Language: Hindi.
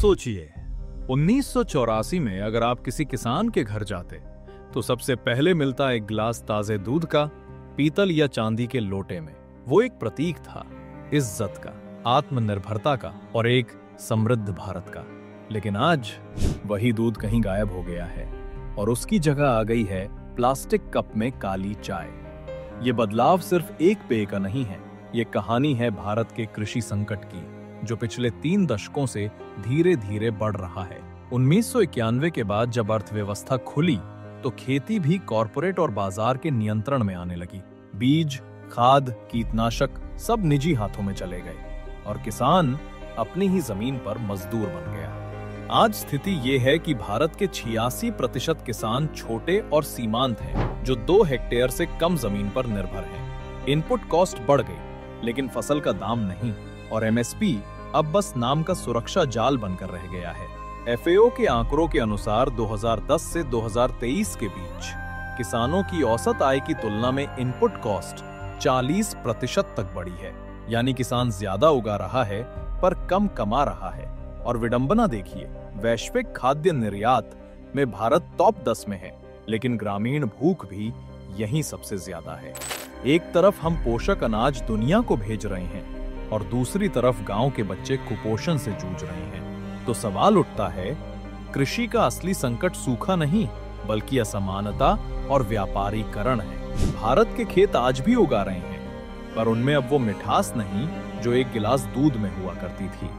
सोचिए, 1984 में अगर आप किसी किसान के घर जाते तो सबसे पहले मिलता एक गिलास ताजे दूध का, पीतल या चांदी के लोटे में। वो एक प्रतीक था इज्जत का, आत्मनिर्भरता का और एक समृद्ध भारत का। लेकिन आज वही दूध कहीं गायब हो गया है और उसकी जगह आ गई है प्लास्टिक कप में काली चाय। ये बदलाव सिर्फ एक पेय का नहीं है, ये कहानी है भारत के कृषि संकट की, जो पिछले 3 दशकों से धीरे धीरे बढ़ रहा है। 1991 के बाद जब अर्थव्यवस्था खुली तो खेती भी कॉरपोरेट और बाजार के नियंत्रण में आने लगी। बीज, खाद, कीटनाशक सब निजी हाथों में चले गए और किसान अपनी ही जमीन पर मजदूर बन गया। आज स्थिति ये है कि भारत के 86% किसान छोटे और सीमांत हैं, जो 2 हेक्टेयर से कम जमीन पर निर्भर हैं। इनपुट कॉस्ट बढ़ गई, लेकिन फसल का दाम नहीं, और एमएसपी अब बस नाम का सुरक्षा जाल बनकर रह गया है। एफएओ के आंकड़ों के अनुसार 2010 से 2023 के बीच किसानों की औसत आय की तुलना में इनपुट कॉस्ट 40% तक बढ़ी है। यानी किसान ज्यादा उगा रहा है पर कम कमा रहा है। और विडंबना देखिए, वैश्विक खाद्य निर्यात में भारत टॉप 10 में है, लेकिन ग्रामीण भूख भी यहीं सबसे ज्यादा है। एक तरफ हम पोषक अनाज दुनिया को भेज रहे हैं और दूसरी तरफ गांव के बच्चे कुपोषण से जूझ रहे हैं। तो सवाल उठता है, कृषि का असली संकट सूखा नहीं बल्कि असमानता और व्यापारीकरण है। भारत के खेत आज भी उगा रहे हैं, पर उनमें अब वो मिठास नहीं जो एक गिलास दूध में हुआ करती थी।